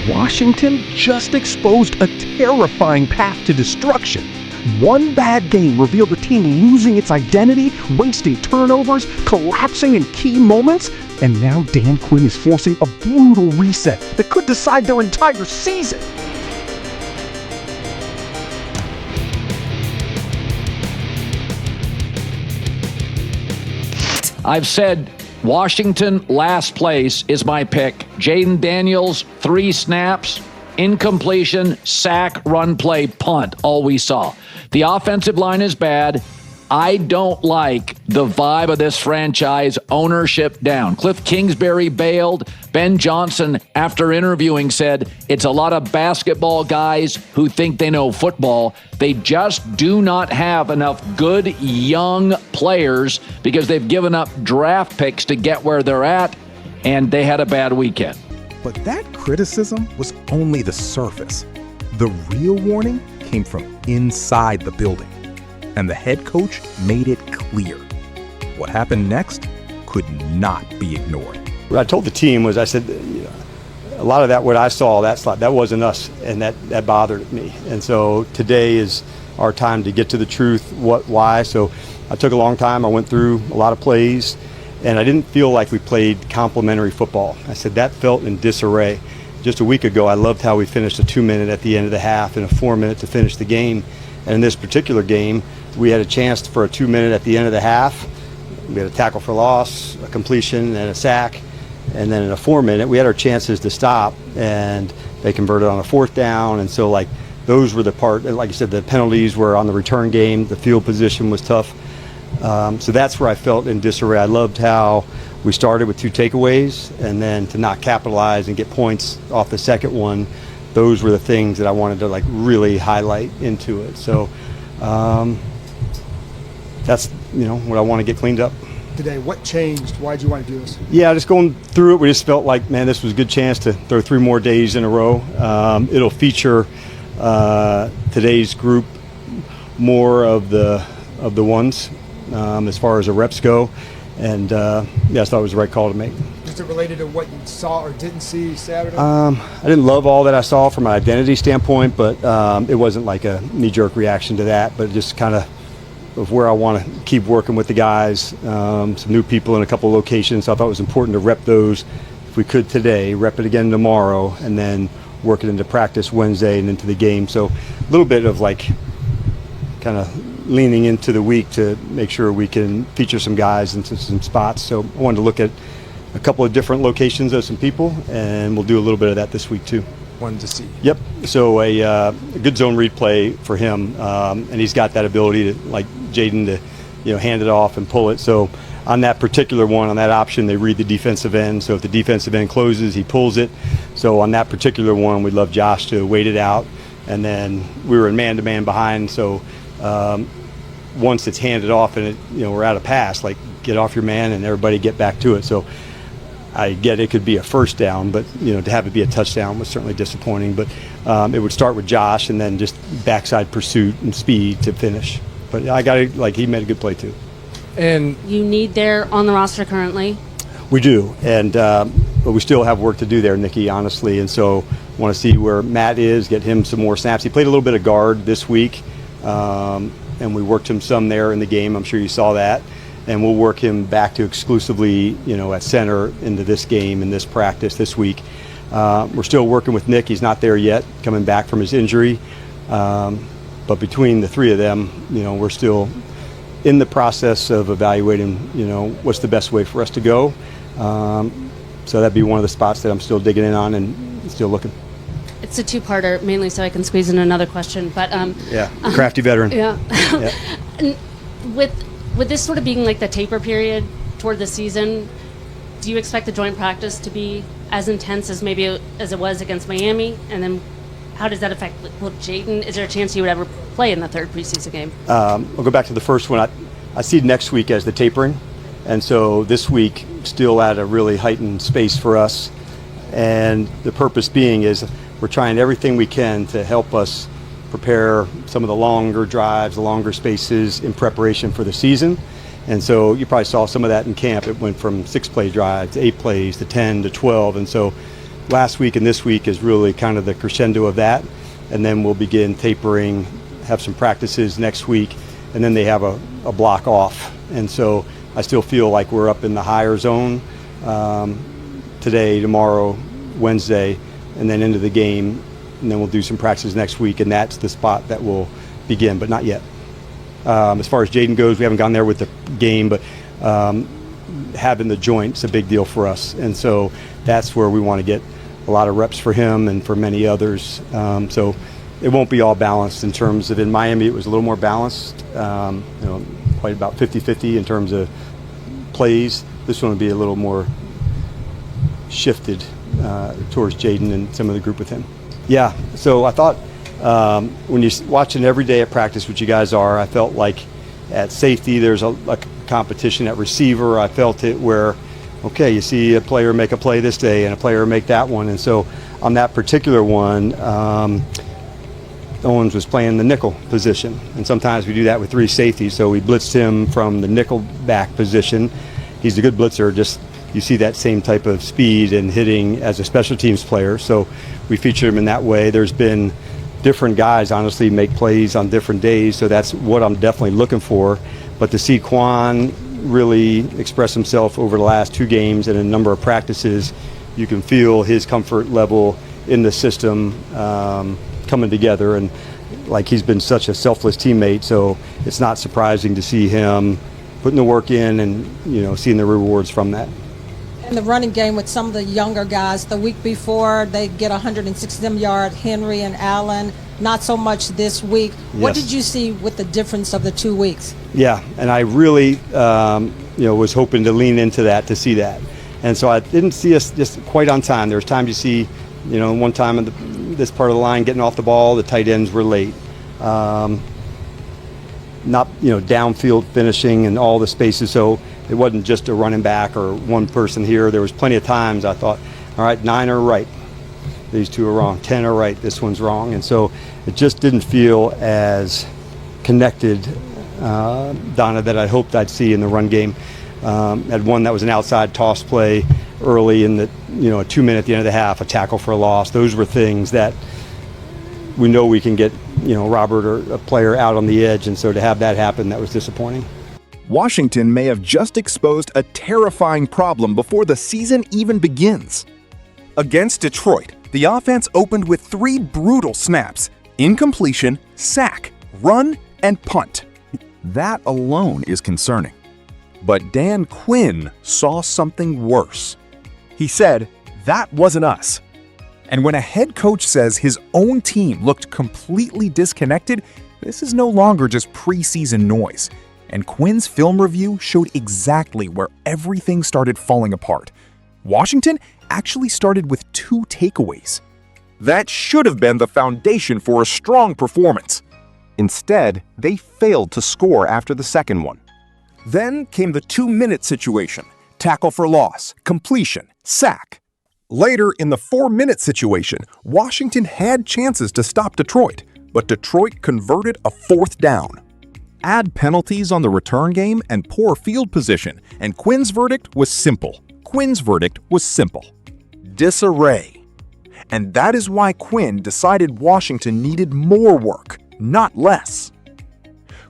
Washington just exposed a terrifying path to destruction. One bad game revealed the team losing its identity, wasting turnovers, collapsing in key moments, and now Dan Quinn is forcing a brutal reset that could decide their entire season. I've said Washington last place is my pick. Jayden Daniels, 3 snaps, incompletion, sack, run play, punt, all we saw. The offensive line is bad. I don't like the vibe of this franchise, ownership down. Cliff Kingsbury bailed. Ben Johnson, after interviewing, said it's a lot of basketball guys who think they know football. They just do not have enough good young players because they've given up draft picks to get where they're at, and they had a bad weekend. But that criticism was only the surface. The real warning came from inside the building, and the head coach made it clear. What happened next could not be ignored. What I told the team was, I said, a lot of that, what I saw, that wasn't us, and that bothered me. And so today is our time to get to the truth, why. So I took a long time. I went through a lot of plays, and I didn't feel like we played complementary football. I said that felt in disarray. Just a week ago, I loved how we finished a 2-minute at the end of the half and a 4-minute to finish the game. And in this particular game, we had a chance for a 2-minute at the end of the half. We had a tackle for loss, a completion, and a sack. And then in a 4-minute, we had our chances to stop, and they converted on a 4th down. And so, those were the part, like I said, the penalties were on the return game. The field position was tough. So that's where I felt in disarray. I loved how we started with 2 takeaways, and then to not capitalize and get points off the second one. Those were the things that I wanted to really highlight into it. So that's what I want to get cleaned up. Today, what changed? Why did you want to do this? Yeah, just going through it, we just felt like, man, this was a good chance to throw 3 more days in a row. It'll feature today's group more of the ones as far as the reps go, and I thought it was the right call to make. Is it related to what you saw or didn't see Saturday? I didn't love all that I saw from an identity standpoint, but it wasn't like a knee-jerk reaction to that, but just kind of where I want to keep working with the guys, some new people in a couple of locations. So I thought it was important to rep those if we could today, rep it again tomorrow, and then work it into practice Wednesday and into the game. So a little bit of kind of leaning into the week to make sure we can feature some guys into some spots. So I wanted to look at a couple of different locations of some people, and we'll do a little bit of that this week too. Wanted to see. Yep. So a good zone read play for him, and he's got that ability to, like Jayden, to hand it off and pull it. So on that particular one, on that option, they read the defensive end. So if the defensive end closes, he pulls it. So on that particular one, we'd love Josh to wait it out, and then we were in man-to-man behind. So once it's handed off and we're out of pass, get off your man and everybody get back to it. So I get it could be a first down, but to have it be a touchdown was certainly disappointing. But it would start with Josh and then just backside pursuit and speed to finish. But I got it. He made a good play too. And you need there on the roster currently? We do, and but we still have work to do there, Nikki, honestly. And so want to see where Matt is, get him some more snaps. He played a little bit of guard this week, and we worked him some there in the game. I'm sure you saw that. And we'll work him back to exclusively, at center into this game and this practice this week. We're still working with Nick. He's not there yet, coming back from his injury. But between the 3 of them, we're still in the process of evaluating, what's the best way for us to go. So that'd be one of the spots that I'm still digging in on and still looking. It's a 2-parter, mainly so I can squeeze in another question. But crafty veteran. Yeah. Yeah. With this sort of being the taper period toward the season, do you expect the joint practice to be as intense as it was against Miami? And then how does that affect Jayden? Is there a chance you would ever play in the 3rd preseason game? I'll go back to the first one. I see next week as the tapering. And so this week still at a really heightened space for us. And the purpose being is we're trying everything we can to help us prepare some of the longer drives, the longer spaces in preparation for the season. And so you probably saw some of that in camp. It went from 6-play drives to 8 plays to 10 to 12. And so last week and this week is really kind of the crescendo of that. And then we'll begin tapering, have some practices next week, and then they have a block off. And so I still feel like we're up in the higher zone today, tomorrow, Wednesday, and then into the game. And then we'll do some practices next week, and that's the spot that will begin, but not yet. As far as Jayden goes, we haven't gone there with the game, but having the joint's a big deal for us. And so that's where we want to get a lot of reps for him and for many others. So it won't be all balanced in terms of, in Miami, it was a little more balanced, quite about 50-50 in terms of plays. This one will be a little more shifted towards Jayden and some of the group with him. Yeah, so I thought when you're watching every day at practice, which you guys are, I felt like at safety there's a competition. At receiver, I felt it where, okay, you see a player make a play this day and a player make that one. And so on that particular one, Owens was playing the nickel position. And sometimes we do that with three safeties. So we blitzed him from the nickel back position. He's a good blitzer, just you see that same type of speed and hitting as a special teams player. So we feature him in that way. There's been different guys, honestly, make plays on different days. So that's what I'm definitely looking for. But to see Quan really express himself over the last two games and a number of practices, you can feel his comfort level in the system coming together. And like, he's been such a selfless teammate, so it's not surprising to see him putting the work in and seeing the rewards from that. In the running game with some of the younger guys, the week before they get 160 yard, Henry and Allen, not so much this week. What did you see with the difference of the 2 weeks? Yeah, and I really was hoping to lean into that, to see that. And so I didn't see us just quite on time. There was times you see, one time in this part of the line getting off the ball, the tight ends were late. Not, downfield finishing and all the spaces. So it wasn't just a running back or one person here. There was plenty of times I thought, all right, 9 are right. These 2 are wrong. 10 are right. This one's wrong. And so it just didn't feel as connected, Donna, that I hoped I'd see in the run game. Had one that was an outside toss play early in the, a 2 minute at the end of the half, a tackle for a loss. Those were things that we know we can get, Robert or a player out on the edge. And so to have that happen, that was disappointing. Washington may have just exposed a terrifying problem before the season even begins. Against Detroit, the offense opened with 3 brutal snaps: incompletion, sack, run, and punt. That alone is concerning. But Dan Quinn saw something worse. He said, "That wasn't us." And when a head coach says his own team looked completely disconnected, this is no longer just preseason noise. And Quinn's film review showed exactly where everything started falling apart. Washington actually started with 2 takeaways. That should have been the foundation for a strong performance. Instead, they failed to score after the second one. Then came the 2-minute situation: tackle for loss, completion, sack. Later, in the 4-minute situation, Washington had chances to stop Detroit, but Detroit converted a 4th down. Add penalties on the return game and poor field position, and Quinn's verdict was simple. Disarray. And that is why Quinn decided Washington needed more work, not less.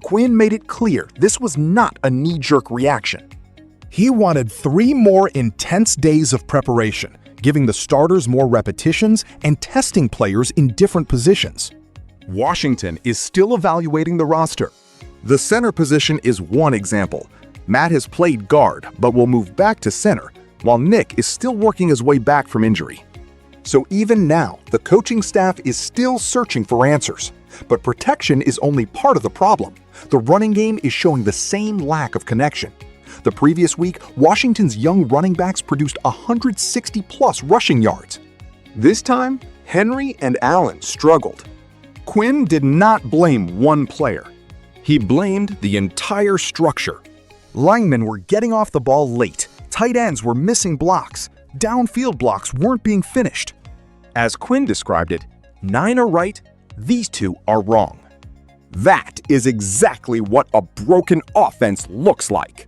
Quinn made it clear this was not a knee-jerk reaction. He wanted 3 more intense days of preparation, giving the starters more repetitions and testing players in different positions. Washington is still evaluating the roster. The center position is one example. Matt has played guard, but will move back to center, while Nick is still working his way back from injury. So even now, the coaching staff is still searching for answers. But protection is only part of the problem. The running game is showing the same lack of connection. The previous week, Washington's young running backs produced 160-plus rushing yards. This time, Henry and Allen struggled. Quinn did not blame one player. He blamed the entire structure. Linemen were getting off the ball late. Tight ends were missing blocks. Downfield blocks weren't being finished. As Quinn described it, 9 are right, these 2 are wrong. That is exactly what a broken offense looks like.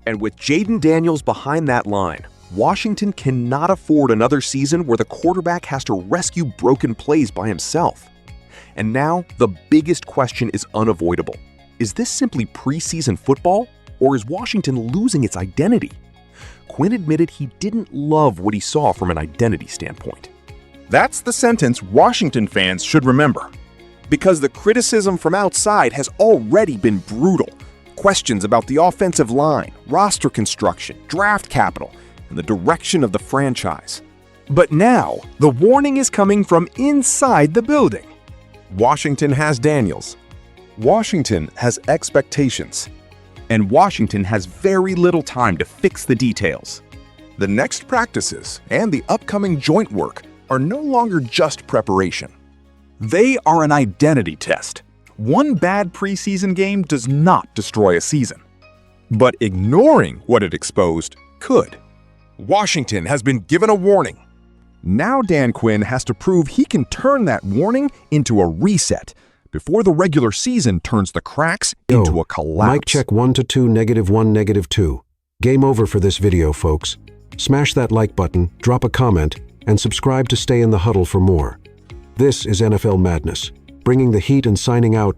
And with Jayden Daniels behind that line, Washington cannot afford another season where the quarterback has to rescue broken plays by himself. And now, the biggest question is unavoidable. Is this simply preseason football, or is Washington losing its identity? Quinn admitted he didn't love what he saw from an identity standpoint. That's the sentence Washington fans should remember. Because the criticism from outside has already been brutal. Questions about the offensive line, roster construction, draft capital, and the direction of the franchise. But now, the warning is coming from inside the building. Washington has Daniels. Washington has expectations. And Washington has very little time to fix the details. The next practices and the upcoming joint work are no longer just preparation. They are an identity test. One bad preseason game does not destroy a season. But ignoring what it exposed could. Washington has been given a warning. Now Dan Quinn has to prove he can turn that warning into a reset before the regular season turns the cracks into a collapse. Mic check 1 to 2, -1, -2. Game over for this video, folks. Smash that like button, drop a comment, and subscribe to stay in the huddle for more. This is NFL Madness, bringing the heat and signing out.